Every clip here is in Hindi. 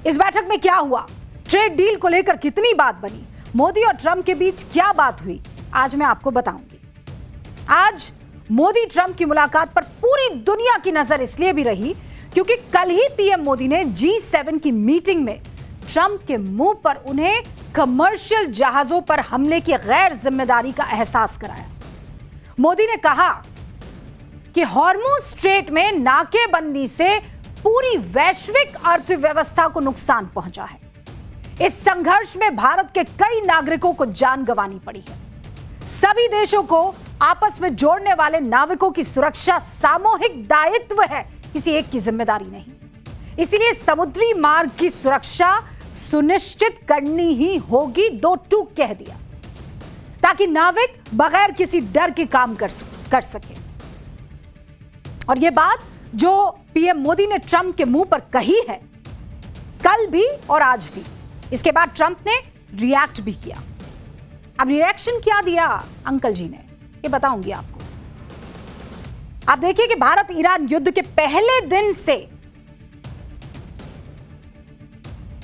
इस बैठक में क्या हुआ, ट्रेड डील को लेकर कितनी बात बनी, मोदी और ट्रंप के बीच क्या बात हुई, आज मैं आपको बताऊंगी। आज मोदी ट्रंप की मुलाकात पर पूरी दुनिया की नजर इसलिए भी रही क्योंकि कल ही पीएम मोदी ने G7 की मीटिंग में ट्रंप के मुंह पर उन्हें कमर्शियल जहाजों पर हमले की गैर जिम्मेदारी का एहसास कराया। मोदी ने कहा कि हॉर्मुज स्ट्रेट में नाकेबंदी से पूरी वैश्विक अर्थव्यवस्था को नुकसान पहुंचा है। इस संघर्ष में भारत के कई नागरिकों को जान गंवानी पड़ी है। सभी देशों को आपस में जोड़ने वाले नाविकों की सुरक्षा सामूहिक दायित्व है, किसी एक की जिम्मेदारी नहीं। इसलिए समुद्री मार्ग की सुरक्षा सुनिश्चित करनी ही होगी, दो टूक कह दिया, ताकि नाविक बगैर किसी डर के काम कर सके। और यह बात जो पीएम मोदी ने ट्रंप के मुंह पर कही है, कल भी और आज भी, इसके बाद ट्रंप ने रिएक्ट भी किया। अब रिएक्शन क्या दिया अंकल जी ने, ये बताऊंगी आपको। आप देखिए कि भारत ईरान युद्ध के पहले दिन से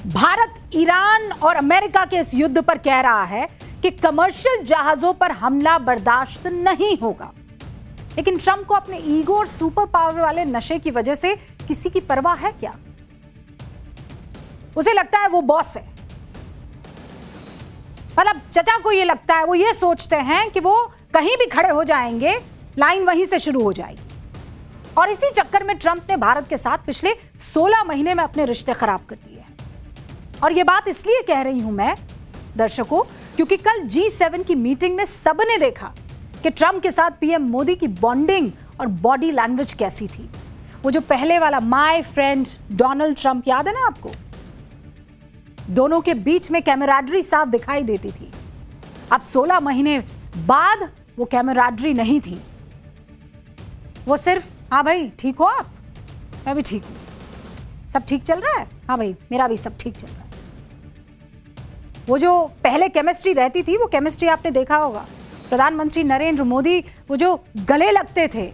भारत ईरान और अमेरिका के इस युद्ध पर कह रहा है कि कमर्शियल जहाजों पर हमला बर्दाश्त नहीं होगा। लेकिन ट्रंप को अपने ईगो और सुपर पावर वाले नशे की वजह से किसी की परवाह है क्या? उसे लगता है वो बॉस है। मतलब चचा को ये लगता है, वो ये सोचते हैं कि वो कहीं भी खड़े हो जाएंगे, लाइन वहीं से शुरू हो जाएगी। और इसी चक्कर में ट्रंप ने भारत के साथ पिछले 16 महीने में अपने रिश्ते खराब कर दिए हैं। और ये बात इसलिए कह रही हूं मैं दर्शकों, क्योंकि कल G7 की मीटिंग में सबने देखा कि ट्रंप के साथ पीएम मोदी की बॉन्डिंग और बॉडी लैंग्वेज कैसी थी। वो जो पहले वाला माय फ्रेंड डोनाल्ड ट्रंप, याद है ना आपको? दोनों के बीच में कैमराडरी साफ दिखाई देती थी। अब 16 महीने बाद वो कैमराडरी नहीं थी, वो सिर्फ हाँ भाई ठीक हो आप, मैं भी ठीक हूं, सब ठीक चल रहा है, हाँ भाई मेरा भी सब ठीक चल रहा है। वो जो पहले केमिस्ट्री रहती थी, वो केमिस्ट्री आपने देखा होगा। प्रधानमंत्री नरेंद्र मोदी वो जो गले लगते थे,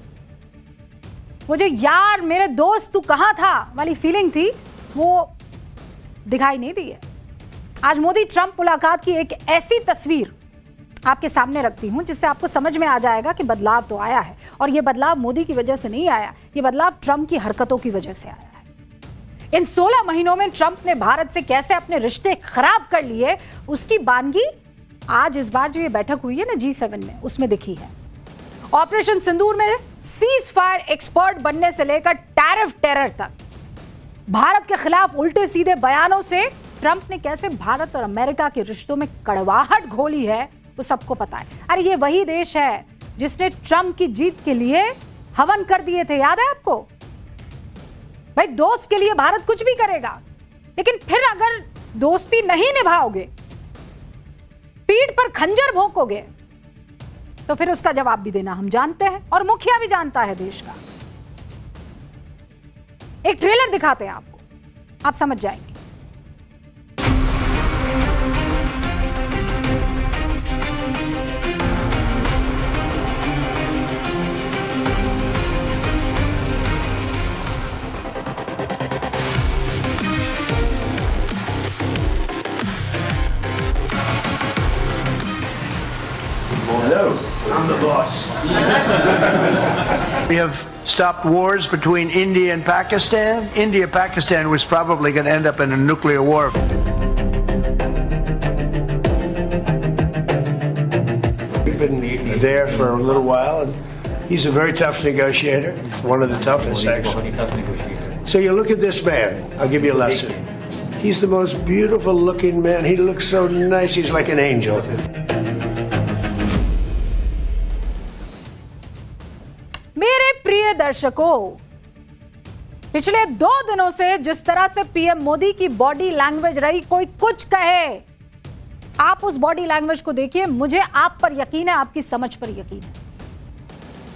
वो जो यार मेरे दोस्त तू कहां था वाली फीलिंग थी, वो दिखाई नहीं दी है। आज मोदी ट्रंप मुलाकात की एक ऐसी तस्वीर आपके सामने रखती हूं जिससे आपको समझ में आ जाएगा कि बदलाव तो आया है। और यह बदलाव मोदी की वजह से नहीं आया, यह बदलाव ट्रंप की हरकतों की वजह से आया है। इन 16 महीनों में ट्रंप ने भारत से कैसे अपने रिश्ते खराब कर लिए, उसकी बानगी आज इस बार जो ये बैठक हुई है ना G7 में, उसमें दिखी है। ऑपरेशन सिंदूर में सीज फायर एक्सपर्ट बनने से लेकर टैरिफ टेरर तक, भारत के खिलाफ उल्टे सीधे बयानों से ट्रंप ने कैसे भारत और अमेरिका के रिश्तों में कड़वाहट घोली है, वो सबको पता है। अरे ये वही देश है जिसने ट्रंप की जीत के लिए हवन कर दिए थे, याद है आपको? भाई दोस्त के लिए भारत कुछ भी करेगा, लेकिन फिर अगर दोस्ती नहीं निभाओगे, पीठ पर खंजर भोंकोगे, तो फिर उसका जवाब भी देना हम जानते हैं और मुखिया भी जानता है देश का। एक ट्रेलर दिखाते हैं आपको, आप समझ जाएंगे। Hello, I'm the boss. We have stopped wars between India and Pakistan. India-Pakistan was probably going to end up in a nuclear war. We've been there for a little while, and he's a very tough negotiator. He's one of the toughest, actually. So you look at this man. I'll give you a lesson. He's the most beautiful-looking man. He looks so nice. He's like an angel. दर्शकों, पिछले 2 दिनों से जिस तरह से पीएम मोदी की बॉडी लैंग्वेज रही, कोई कुछ कहे, आप उस बॉडी लैंग्वेज को देखिए। मुझे आप पर यकीन है, आपकी समझ पर यकीन है।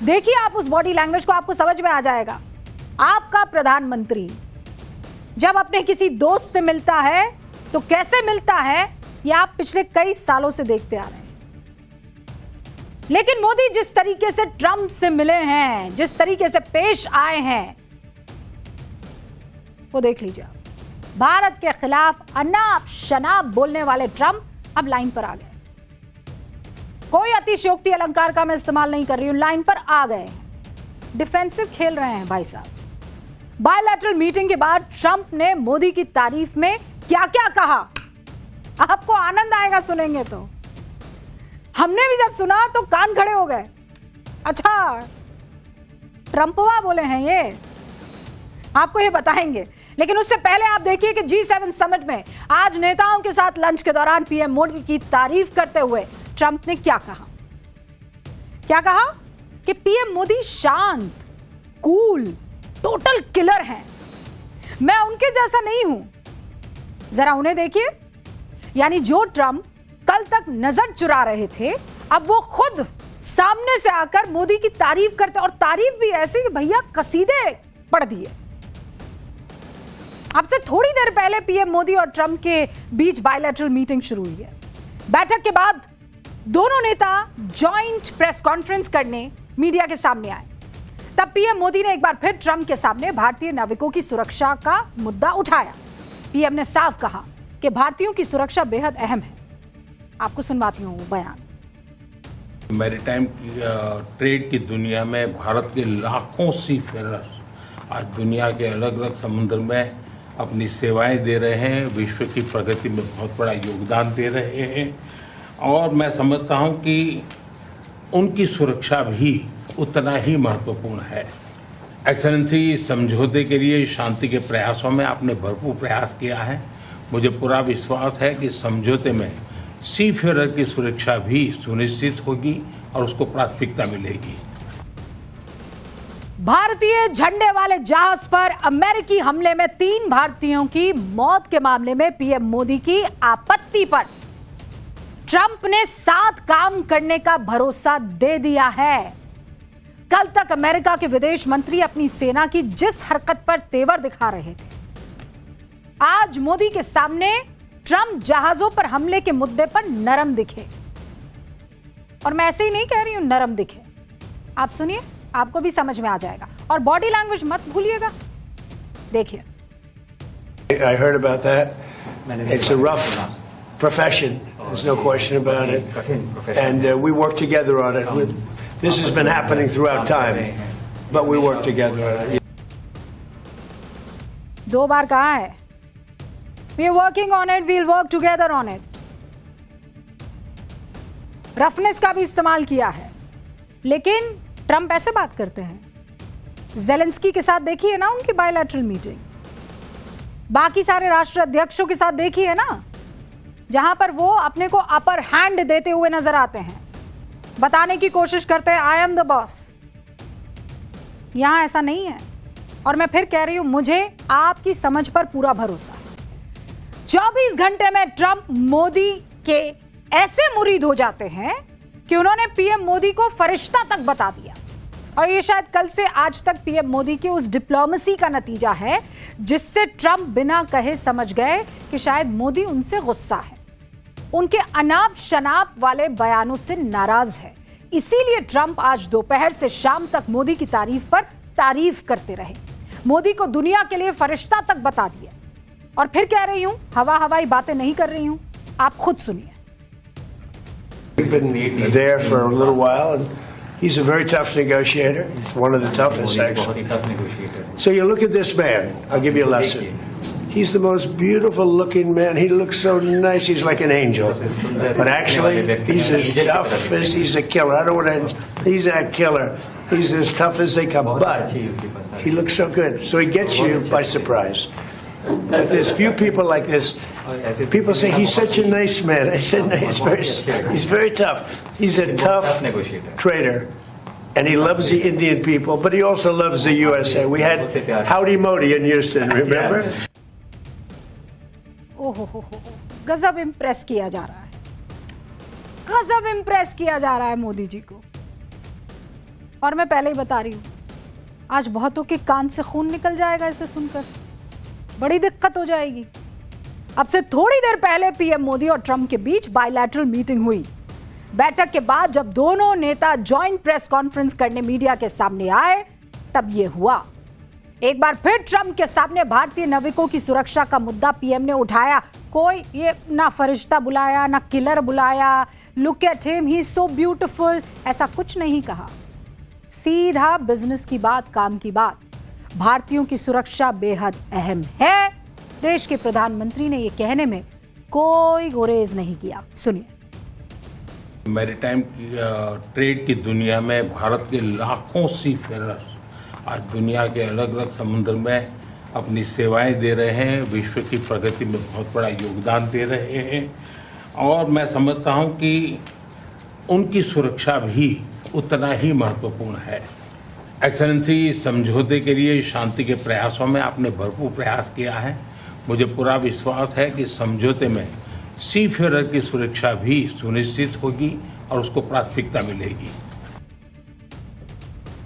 देखिए आप उस बॉडी लैंग्वेज को, आपको समझ में आ जाएगा। आपका प्रधानमंत्री जब अपने किसी दोस्त से मिलता है तो कैसे मिलता है, ये आप पिछले कई सालों से देखते आ रहे हैं। लेकिन मोदी जिस तरीके से ट्रंप से मिले हैं, जिस तरीके से पेश आए हैं, वो देख लीजिए आप। भारत के खिलाफ अनाप शनाप बोलने वाले ट्रंप अब लाइन पर आ गए। कोई अतिशयोक्ति अलंकार का मैं इस्तेमाल नहीं कर रही हूं, लाइन पर आ गए। डिफेंसिव खेल रहे हैं भाई साहब। बायलैटरल मीटिंग के बाद ट्रंप ने मोदी की तारीफ में क्या क्या कहा, आपको आनंद आएगा सुनेंगे तो। हमने भी जब सुना तो कान खड़े हो गए। अच्छा, ट्रंपवा बोले हैं ये, आपको ये बताएंगे। लेकिन उससे पहले आप देखिए कि G7 समिट में आज नेताओं के साथ लंच के दौरान पीएम मोदी की तारीफ करते हुए ट्रंप ने क्या कहा। क्या कहा कि पीएम मोदी शांत, कूल, टोटल किलर हैं। मैं उनके जैसा नहीं हूं। जरा उन्हें देखिए। यानी जो ट्रंप कल तक नजर चुरा रहे थे, अब वो खुद सामने से आकर मोदी की तारीफ करते, और तारीफ भी ऐसी कि भैया कसीदे पढ़ दिए। अब से थोड़ी देर पहले पीएम मोदी और ट्रंप के बीच बायलैटरल मीटिंग शुरू हुई है। बैठक के बाद दोनों नेता जॉइंट प्रेस कॉन्फ्रेंस करने मीडिया के सामने आए। तब पीएम मोदी ने एक बार फिर ट्रंप के सामने भारतीय नाविकों की सुरक्षा का मुद्दा उठाया। पीएम ने साफ कहा कि भारतीयों की सुरक्षा बेहद अहम है। आपको सुनवाती हूं वो बयान। मैरीटाइम ट्रेड की दुनिया में भारत के लाखों सीफेरर्स आज दुनिया के अलग अलग समुद्र में अपनी सेवाएं दे रहे हैं, विश्व की प्रगति में बहुत बड़ा योगदान दे रहे हैं। और मैं समझता हूं कि उनकी सुरक्षा भी उतना ही महत्वपूर्ण है। एक्सेलेंसी, समझौते के लिए शांति के प्रयासों में आपने भरपूर प्रयास किया है। मुझे पूरा विश्वास है कि समझौते में सीफेरर की सुरक्षा भी सुनिश्चित होगी और उसको प्राथमिकता मिलेगी। भारतीय झंडे वाले जहाज पर अमेरिकी हमले में 3 भारतीयों की मौत के मामले में पीएम मोदी की आपत्ति पर ट्रंप ने साथ काम करने का भरोसा दे दिया है। कल तक अमेरिका के विदेश मंत्री अपनी सेना की जिस हरकत पर तेवर दिखा रहे थे, आज मोदी के सामने ट्रंप जहाजों पर हमले के मुद्दे पर नरम दिखे। और मैं ऐसे ही नहीं कह रही हूं नरम दिखे, आप सुनिए, आपको भी समझ में आ जाएगा। और बॉडी लैंग्वेज मत भूलिएगा, देखिए। I heard about that. It's a rough profession. There's no question about it. And we work together on it. This has been happening throughout time, but we work together on it. 2 बार कहा है, we are working on it, we'll work together on it. Roughness का भी इस्तेमाल किया है। लेकिन ट्रंप ऐसे बात करते हैं। ज़ेलेंस्की के साथ देखिए ना उनकी बायलैटरल मीटिंग, बाकी सारे राष्ट्र अध्यक्षों के साथ देखिए ना, जहां पर वो अपने को अपर हैंड देते हुए नजर आते हैं, बताने की कोशिश करते हैं आई एम द बॉस। यहां ऐसा नहीं है। और मैं फिर कह रही हूं, मुझे आपकी समझ पर पूरा भरोसा है। 24 घंटे में ट्रंप मोदी के ऐसे मुरीद हो जाते हैं कि उन्होंने पीएम मोदी को फरिश्ता तक बता दिया। और ये शायद कल से आज तक पीएम मोदी की उस डिप्लोमेसी का नतीजा है, जिससे ट्रंप बिना कहे समझ गए कि शायद मोदी उनसे गुस्सा है, उनके अनाप शनाप वाले बयानों से नाराज है। इसीलिए ट्रंप आज दोपहर से शाम तक मोदी की तारीफ पर तारीफ करते रहे, मोदी को दुनिया के लिए फरिश्ता तक बता दिया। और फिर कह रही हूं, हवाई बातें नहीं कर रही हूं, आप खुद सुनिए। We've been there for a little while, and he's a very tough negotiator. He's one of the toughest, actually. So you look at this man. I'll give you a lesson. He's the most beautiful-looking man. He looks so nice. He's like an angel. But actually, he's as tough as he's a killer. I don't want to. He's a killer. He's as tough as they come. But he looks so good. So he gets you by surprise. But there's few people like this. People say he's such a nice man. I said no, he's very tough. He's a tough trader, and he loves the Indian people, but he also loves the USA. We had Howdy Modi in Houston, remember? ओहो, गजब इम्प्रेस किया जा रहा है, गजब इम्प्रेस किया जा रहा है मोदी जी को। और मैं पहले ही बता रही हूं, आज बहुतों के कान से खून निकल जाएगा इसे सुनकर, बड़ी दिक्कत हो जाएगी। अब से थोड़ी देर पहले पीएम मोदी और ट्रंप के बीच बायलैटरल मीटिंग हुई। बैठक के बाद जब दोनों नेता जॉइंट प्रेस कॉन्फ्रेंस करने मीडिया के सामने आए, तब यह हुआ। एक बार फिर ट्रंप के सामने भारतीय नाविकों की सुरक्षा का मुद्दा पीएम ने उठाया। कोई ये ना फरिश्ता बुलाया, ना किलर बुलाया, look at him, he is so beautiful, ऐसा कुछ नहीं कहा। सीधा बिजनेस की बात, काम की बात। भारतीयों की सुरक्षा बेहद अहम है। देश के प्रधानमंत्री ने यह कहने में कोई गुरेज नहीं किया। सुनिए। मैरीटाइम ट्रेड की दुनिया में भारत के लाखों सीफेरर्स आज दुनिया के अलग अलग समुद्र में अपनी सेवाएं दे रहे हैं, विश्व की प्रगति में बहुत बड़ा योगदान दे रहे हैं और मैं समझता हूं कि उनकी सुरक्षा भी उतना ही महत्वपूर्ण है। एक्सेलेंसी, समझौते के लिए शांति के प्रयासों में आपने भरपूर प्रयास किया है। मुझे पूरा विश्वास है कि समझौते में सीफेरर की सुरक्षा भी सुनिश्चित होगी और उसको प्राथमिकता मिलेगी।